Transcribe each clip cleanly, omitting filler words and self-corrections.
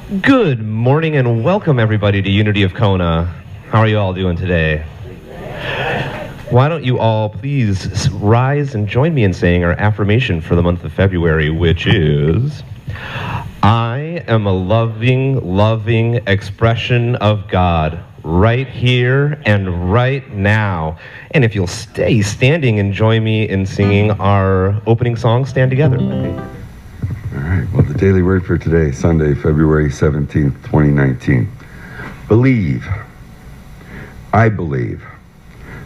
Good morning and welcome everybody to Unity of Kona. How are you all doing today? Why don't you all please rise and join me in saying our affirmation for the month of February, which is, I am a loving expression of God right here and right now. And if you'll stay standing and join me in singing our opening song, Stand Together. All right, well, the daily word for today, Sunday, February 17th, 2019. Believe. I believe.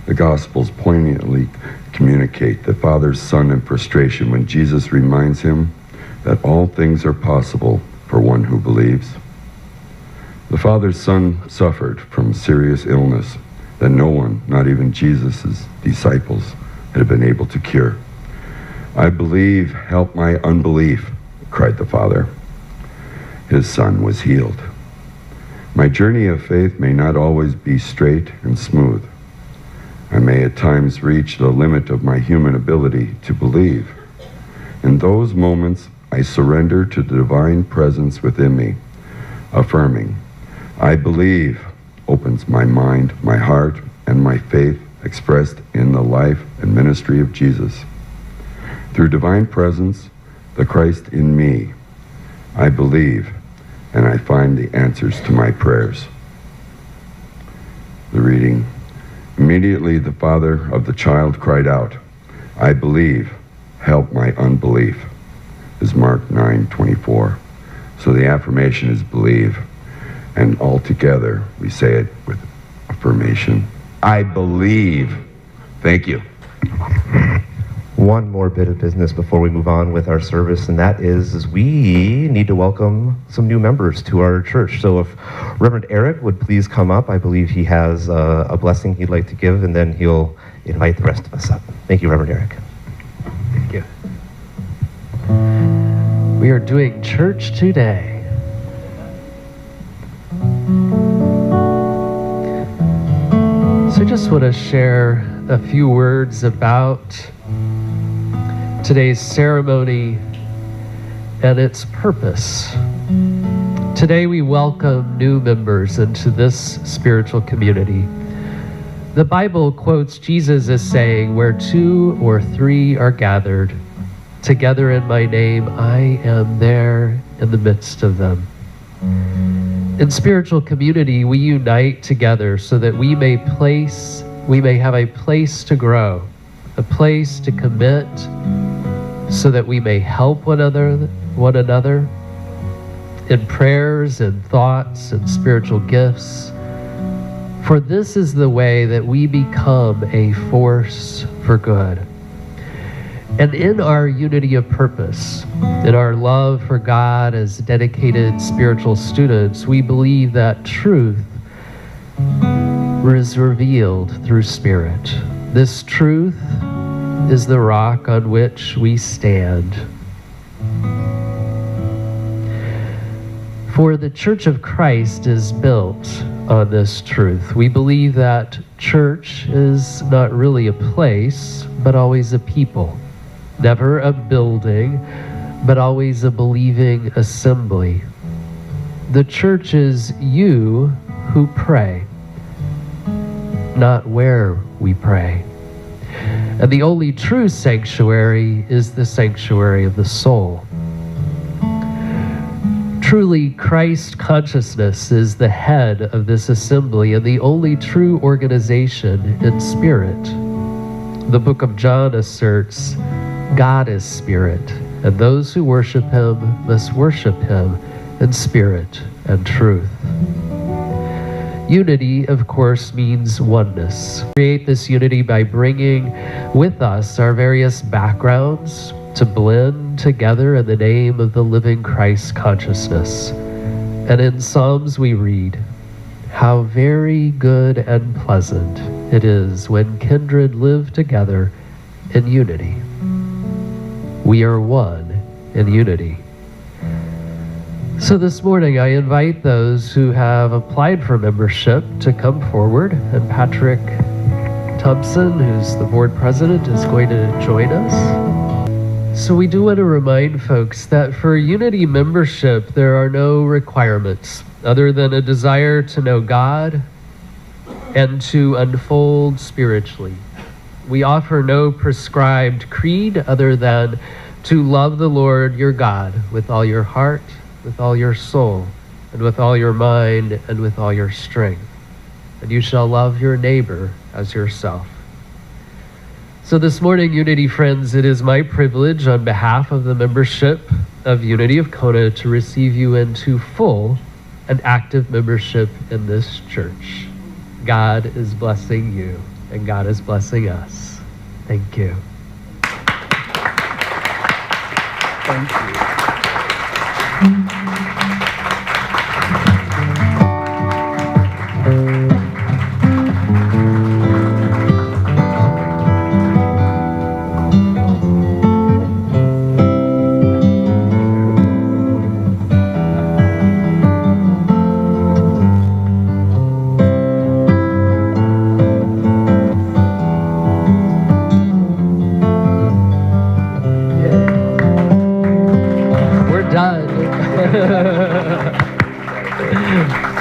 The Gospels poignantly communicate the Father's Son in frustration when Jesus reminds him that all things are possible for one who believes. The Father's Son suffered from serious illness that no one, not even Jesus' disciples, had been able to cure. I believe, help my unbelief, cried the Father. His Son was healed. My journey of faith may not always be straight and smooth. I may at times reach the limit of my human ability to believe. In those moments, I surrender to the divine presence within me, affirming, I believe, opens my mind, my heart, and my faith expressed in the life and ministry of Jesus. Through divine presence, the Christ in me, I believe, and I find the answers to my prayers. The reading. Immediately the father of the child cried out, I believe, help my unbelief, is Mark 9:24. So the affirmation is believe, and all together we say it with affirmation. I believe. Thank you. One more bit of business before we move on with our service, and that is we need to welcome some new members to our church. So if Reverend Eric would please come up, I believe he has a blessing he'd like to give, and then he'll invite the rest of us up. Thank you, Reverend Eric. Thank you. We are doing church today. So I just want to share a few words about today's ceremony and its purpose. Today we welcome new members into this spiritual community. The Bible quotes Jesus as saying, where two or three are gathered together in my name, I am there in the midst of them. In spiritual community, we unite together so that we may have a place to grow, a place to commit, so that we may help one another in prayers and thoughts and spiritual gifts. For this is the way that we become a force for good. And in our unity of purpose, in our love for God as dedicated spiritual students, we believe that truth is revealed through Spirit. This truth is the rock on which we stand. For the Church of Christ is built on this truth. We believe that church is not really a place, but always a people. Never a building, but always a believing assembly. The church is you who pray, not where we pray. And the only true sanctuary is the sanctuary of the soul. Truly, Christ consciousness is the head of this assembly and the only true organization in spirit. The book of John asserts, God is spirit, and those who worship him must worship him in spirit and truth. Unity, of course, means oneness. We create this unity by bringing with us our various backgrounds to blend together in the name of the living Christ consciousness. And in Psalms we read, how very good and pleasant it is when kindred live together in unity. We are one in unity. So this morning I invite those who have applied for membership to come forward, and Patrick Thompson, who's the board president, is going to join us. So we do want to remind folks that for Unity membership, there are no requirements other than a desire to know God and to unfold spiritually. We offer no prescribed creed other than to love the Lord your God with all your heart, with all your soul, and with all your mind, and with all your strength. And you shall love your neighbor as yourself. So this morning, Unity friends, it is my privilege on behalf of the membership of Unity of Kona to receive you into full and active membership in this church. God is blessing you, and God is blessing us. Thank you. Thank you.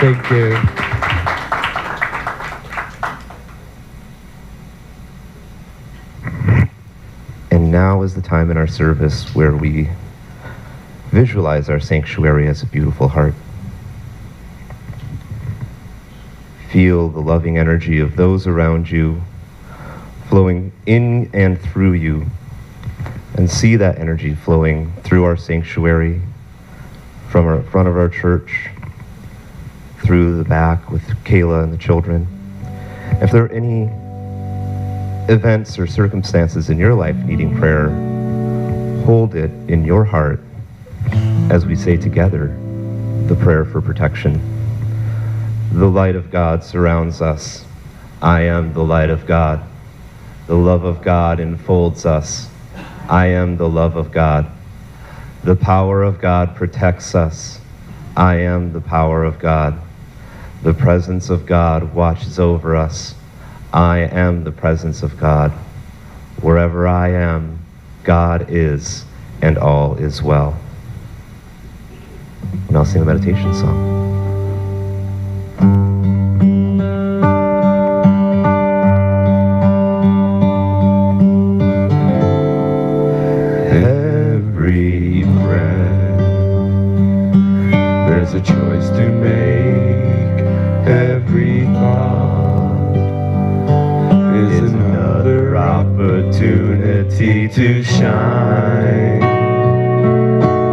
Thank you. And now is the time in our service where we visualize our sanctuary as a beautiful heart. Feel the loving energy of those around you flowing in and through you, and see that energy flowing through our sanctuary, from our front of our church, through the back with Kayla and the children. If there are any events or circumstances in your life needing prayer, hold it in your heart as we say together the prayer for protection. The light of God surrounds us. I am the light of God. The love of God enfolds us. I am the love of God. The power of God protects us. I am the power of God. The presence of God watches over us. I am the presence of God. Wherever I am, God is, and all is well. And I'll sing the meditation song. Every breath, there's a choice to make. Every thought is another opportunity to shine.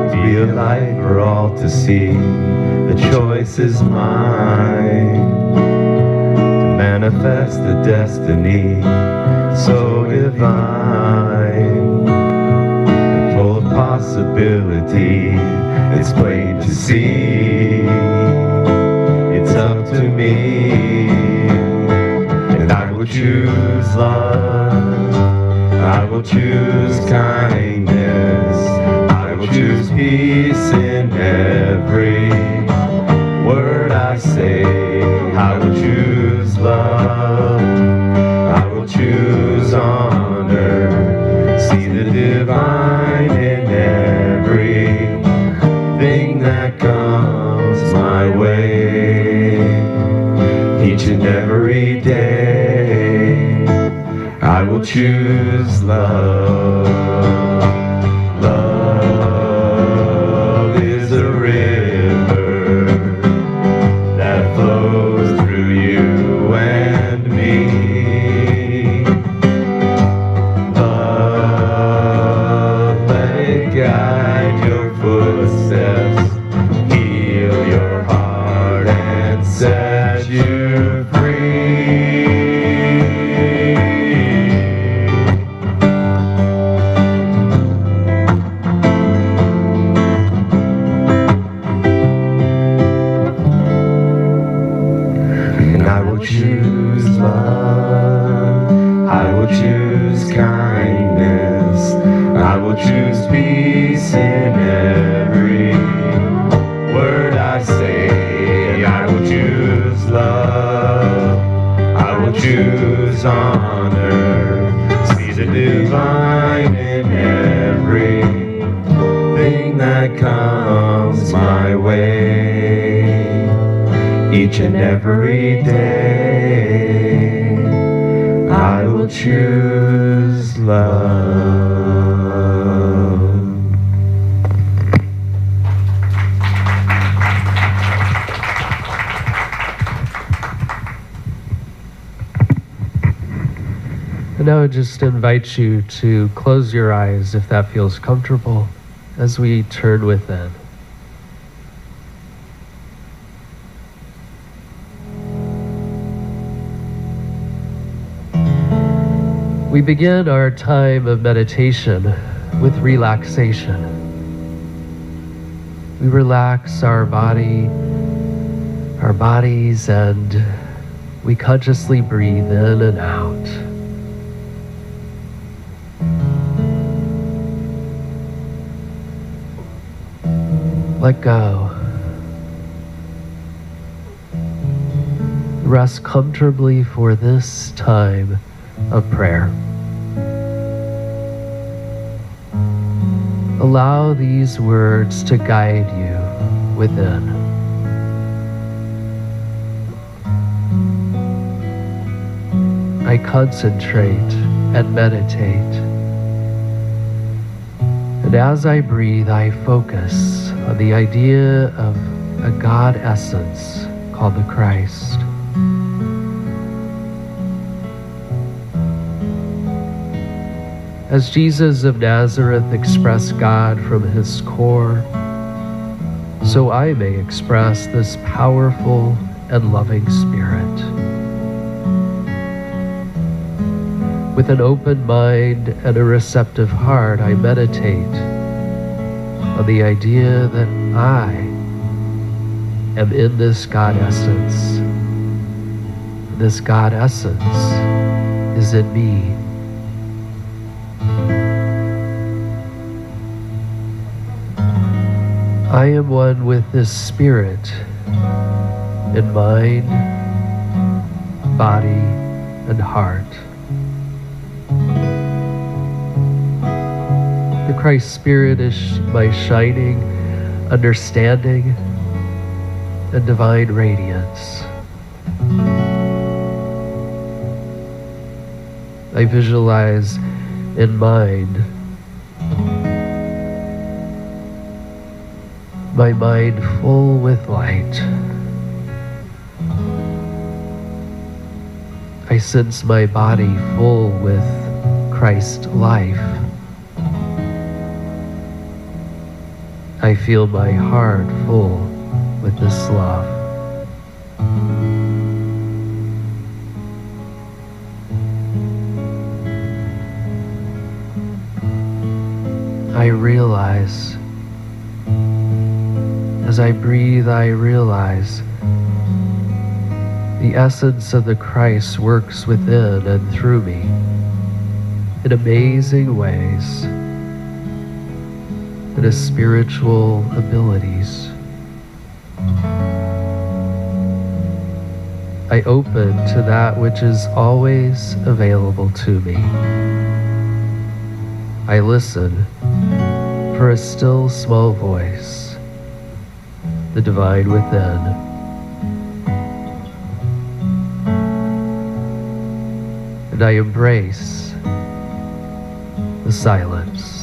Be a light for all to see. The choice is mine. To manifest a destiny so divine, full of possibility. It's plain to see. It's up to me, and I will choose love. I will choose kindness. I will choose peace in every word I say. I will choose love. I will choose honor. See the divine in everything that comes my way. Each and every day, I will choose love. Love is a river that flows through you and me. Guide your footsteps, heal your heart, and set you free. And I will choose love. I will choose kindness. I will choose peace in every word I say. I will choose love. I will choose honor. See the divine in every everything that comes my way. Each and every day, I will choose love. And I would just invite you to close your eyes if that feels comfortable as we turn within. We begin our time of meditation with relaxation. We relax our bodies, and we consciously breathe in and out. Let go. Rest comfortably for this time of prayer. Allow these words to guide you within. I concentrate and meditate. And as I breathe, I focus on the idea of a God essence called the Christ. As Jesus of Nazareth expressed God from his core, so I may express this powerful and loving Spirit. With an open mind and a receptive heart, I meditate on the idea that I am in this God essence. This God essence is in me. I am one with this Spirit in mind, body, and heart. The Christ Spirit is my shining understanding and divine radiance. I visualize in mind my mind full with light. I sense my body full with Christ life. I feel my heart full with this love. I realize, as I breathe, I realize the essence of the Christ works within and through me in amazing ways. And his spiritual abilities. I open to that which is always available to me. I listen for a still small voice, the divine within. And I embrace the silence.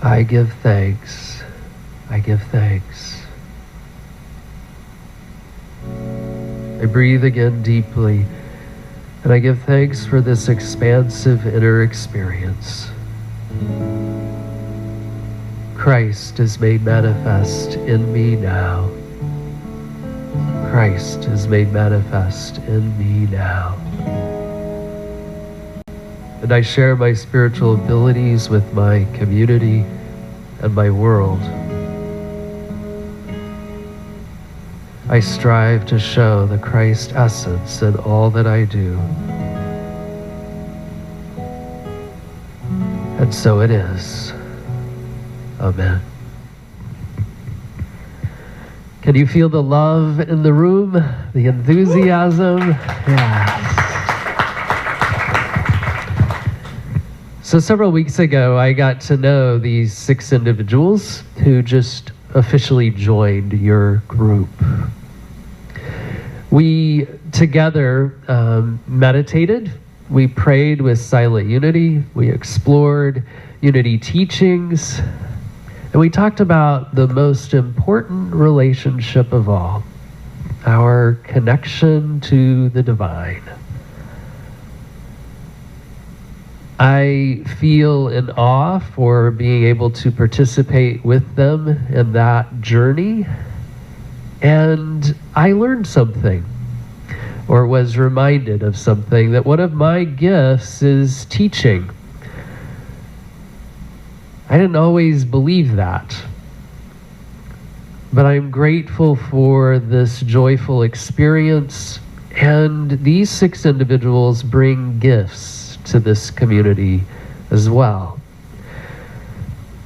I give thanks. I give thanks. I breathe again deeply, and I give thanks for this expansive inner experience. Christ is made manifest in me now. Christ is made manifest in me now. And I share my spiritual abilities with my community and my world. I strive to show the Christ essence in all that I do. And so it is. Amen. Can you feel the love in the room? The enthusiasm? Yes. So several weeks ago, I got to know these 6 individuals who just officially joined your group. We together meditated, we prayed with silent unity, we explored unity teachings, and we talked about the most important relationship of all, our connection to the divine. I feel in awe for being able to participate with them in that journey. And I learned something, or was reminded of something, that one of my gifts is teaching. I didn't always believe that, but I'm grateful for this joyful experience, and these 6 individuals bring gifts to this community as well.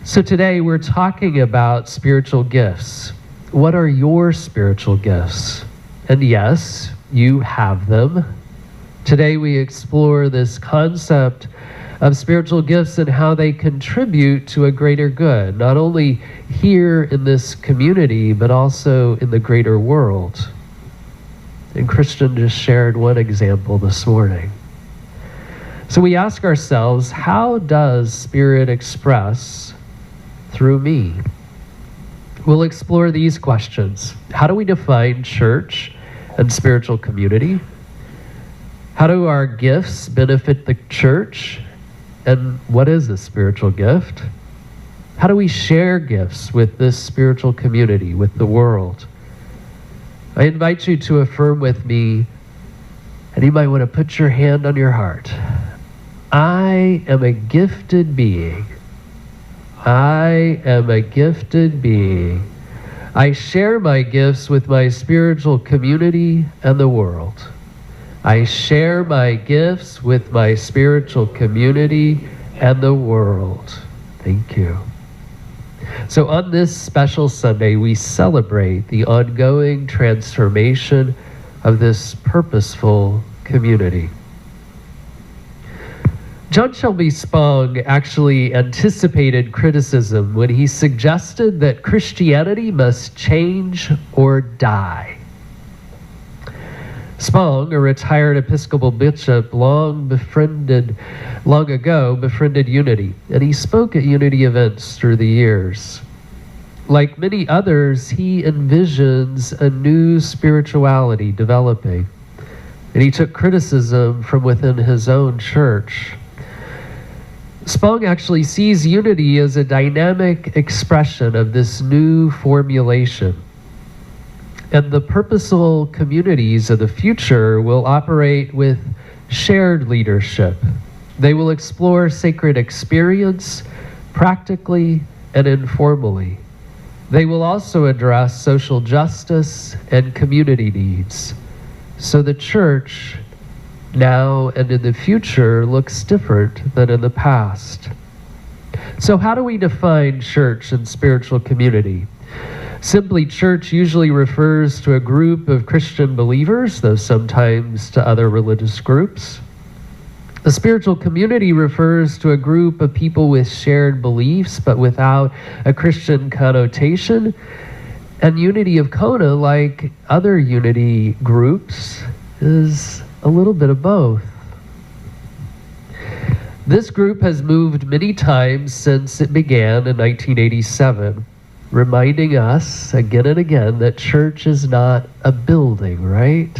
So today we're talking about spiritual gifts. What are your spiritual gifts? And yes, you have them. Today we explore this concept of spiritual gifts and how they contribute to a greater good, not only here in this community, but also in the greater world. And Christian just shared one example this morning. So we ask ourselves, how does Spirit express through me? We'll explore these questions. How do we define church and spiritual community? How do our gifts benefit the church? And what is a spiritual gift? How do we share gifts with this spiritual community, with the world? I invite you to affirm with me, and you might want to put your hand on your heart. I am a gifted being. I am a gifted being. I share my gifts with my spiritual community and the world. I share my gifts with my spiritual community and the world. Thank you. So on this special Sunday, we celebrate the ongoing transformation of this purposeful community. John Shelby Spong actually anticipated criticism when he suggested that Christianity must change or die. Spong, a retired Episcopal bishop, long ago befriended unity, and he spoke at unity events through the years. Like many others, he envisions a new spirituality developing, and he took criticism from within his own church. Spong actually sees unity as a dynamic expression of this new formulation. And the purposeful communities of the future will operate with shared leadership. They will explore sacred experience practically and informally. They will also address social justice and community needs. So the church, now and in the future, looks different than in the past. So how do we define church and spiritual community? Simply, church usually refers to a group of Christian believers, though sometimes to other religious groups. A spiritual community refers to a group of people with shared beliefs, but without a Christian connotation. And Unity of Kona, like other unity groups, is a little bit of both. This group has moved many times since it began in 1987, reminding us again and again that church is not a building, right?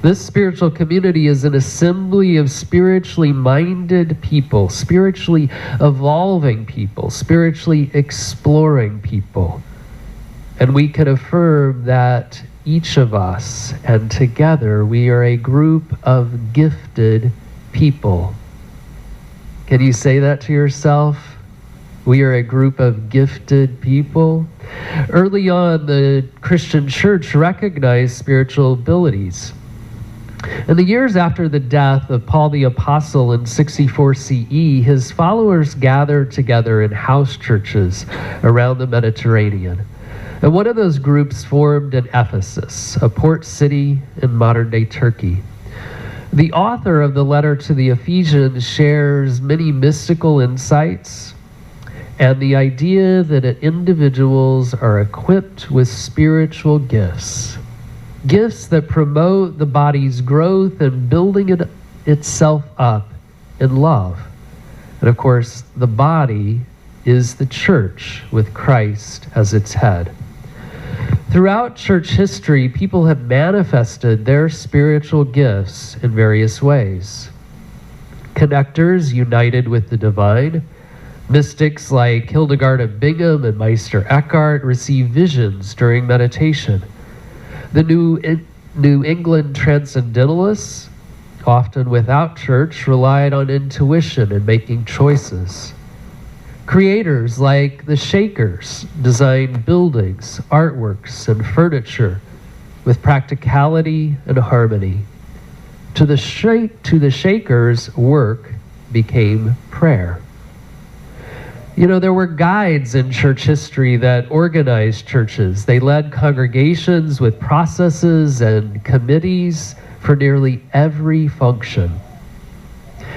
This spiritual community is an assembly of spiritually minded people, spiritually evolving people, spiritually exploring people. And we can affirm that each of us, and together, we are a group of gifted people. Can you say that to yourself? We are a group of gifted people. Early on, the Christian church recognized spiritual abilities. In the years after the death of Paul the Apostle in 64 CE, his followers gathered together in house churches around the Mediterranean. And one of those groups formed in Ephesus, a port city in modern-day Turkey. The author of the letter to the Ephesians shares many mystical insights and the idea that individuals are equipped with spiritual gifts. Gifts that promote the body's growth and building itself up in love. And of course, the body is the church with Christ as its head. Throughout church history, people have manifested their spiritual gifts in various ways. Connectors united with the divine. Mystics like Hildegard of Bingen and Meister Eckhart receive visions during meditation. The New England transcendentalists, often without church, relied on intuition in making choices. Creators like the Shakers designed buildings, artworks, and furniture with practicality and harmony. To the Shakers, work became prayer. You know, there were guides in church history that organized churches. They led congregations with processes and committees for nearly every function.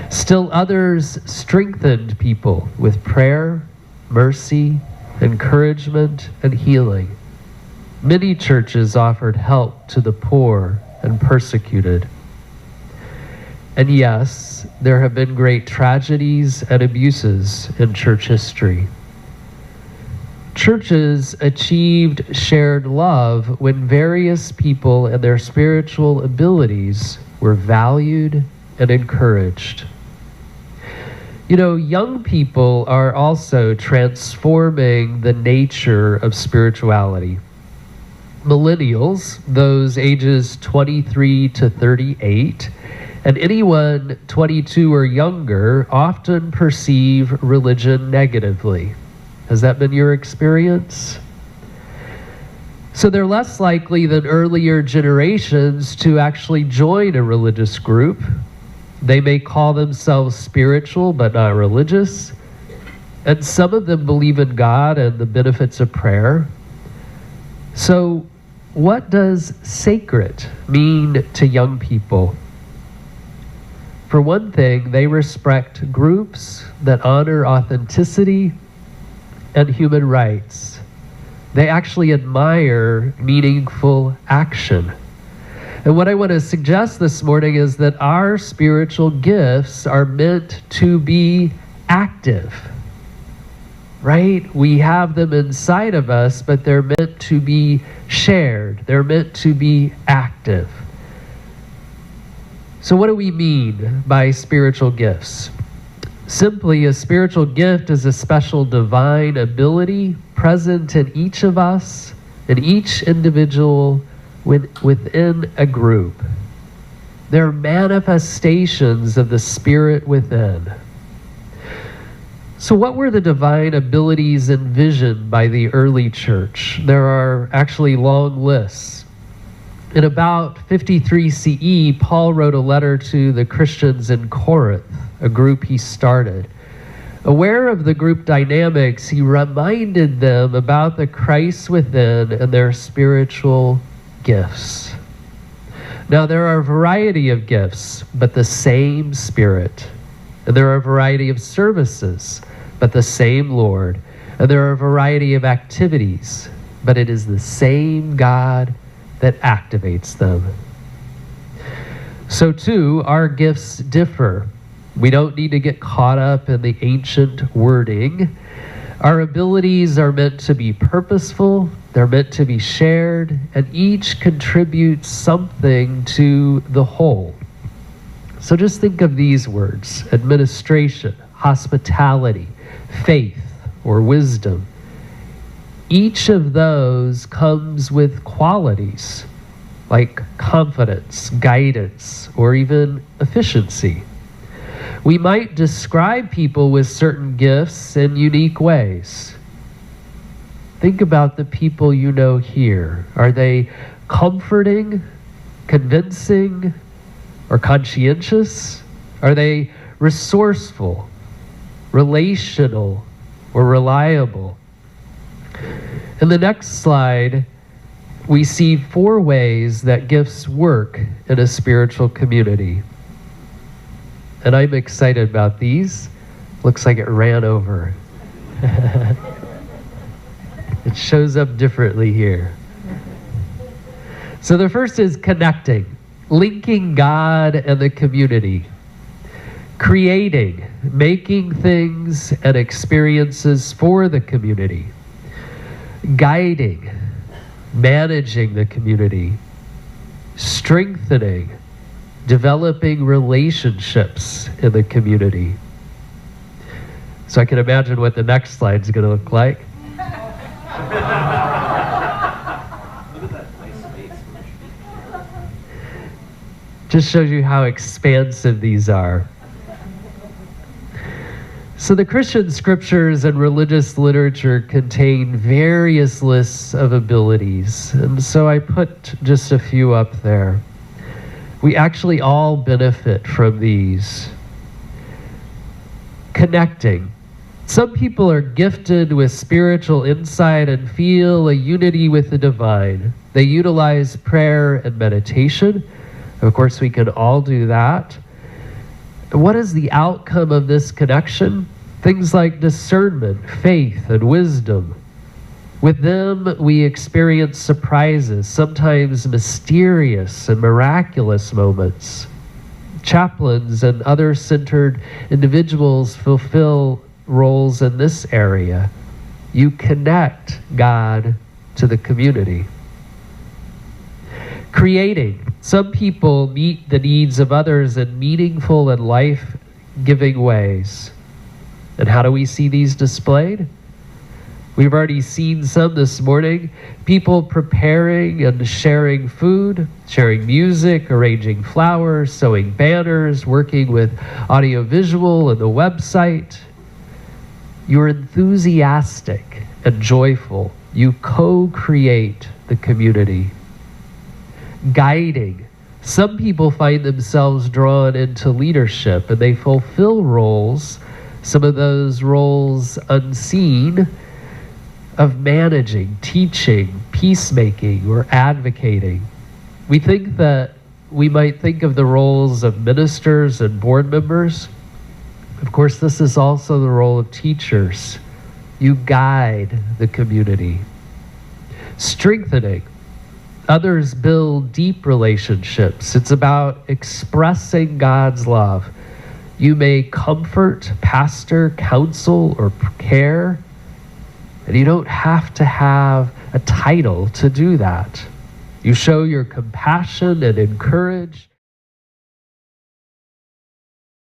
Still others strengthened people with prayer, mercy, encouragement, and healing. Many churches offered help to the poor and persecuted. And yes, there have been great tragedies and abuses in church history. Churches achieved shared love when various people and their spiritual abilities were valued and encouraged. You know, young people are also transforming the nature of spirituality. Millennials, those ages 23 to 38, and anyone 22 or younger often perceive religion negatively. Has that been your experience? So they're less likely than earlier generations to actually join a religious group. They may call themselves spiritual but not religious. And some of them believe in God and the benefits of prayer. So what does sacred mean to young people? For one thing, they respect groups that honor authenticity and human rights. They actually admire meaningful action. And what I want to suggest this morning is that our spiritual gifts are meant to be active, right? We have them inside of us, but they're meant to be shared. They're meant to be active. So what do we mean by spiritual gifts? Simply, a spiritual gift is a special divine ability present in each of us, in each individual within a group. They're manifestations of the Spirit within. So what were the divine abilities envisioned by the early church? There are actually long lists. In about 53 CE, Paul wrote a letter to the Christians in Corinth, a group he started. Aware of the group dynamics, he reminded them about the Christ within and their spiritual gifts. Now, there are a variety of gifts, but the same Spirit. And there are a variety of services, but the same Lord. And there are a variety of activities, but it is the same God that activates them. So too, our gifts differ. We don't need to get caught up in the ancient wording. Our abilities are meant to be purposeful They're meant to be shared, and each contributes something to the whole. So just think of these words: administration, hospitality, faith, or wisdom. Each of those comes with qualities like confidence, guidance, or even efficiency. We might describe people with certain gifts in unique ways. Think about the people you know here. Are they comforting, convincing, or conscientious? Are they resourceful, relational, or reliable? In the next slide, we see 4 ways that gifts work in a spiritual community. And I'm excited about these. Looks like it ran over. It shows up differently here. So the first is connecting, linking God and the community. Creating, making things and experiences for the community. Guiding, managing the community. Strengthening, developing relationships in the community. So I can imagine what the next slide is going to look like. Just shows you how expansive these are. So the Christian scriptures and religious literature contain various lists of abilities, and so I put just a few up there. We actually all benefit from these. Connecting. Some people are gifted with spiritual insight and feel a unity with the divine. They utilize prayer and meditation. Of course, we can all do that. What is the outcome of this connection? Things like discernment, faith, and wisdom. With them, we experience surprises, sometimes mysterious and miraculous moments. Chaplains and other centered individuals fulfill roles in this area. You connect God to the community. Creating. Some people meet the needs of others in meaningful and life-giving ways. And how do we see these displayed? We've already seen some this morning. People preparing and sharing food, sharing music, arranging flowers, sewing banners, working with audiovisual and the website. You're enthusiastic and joyful. You co-create the community. Guiding. Some people find themselves drawn into leadership and they fulfill roles, some of those roles unseen, of managing, teaching, peacemaking, or advocating. We think that we might think of the roles of ministers and board members. Of course, this is also the role of teachers. You guide the community. Strengthening. Others build deep relationships. It's about expressing God's love. You may comfort, pastor, counsel, or care, and you don't have to have a title to do that. You show your compassion and encourage.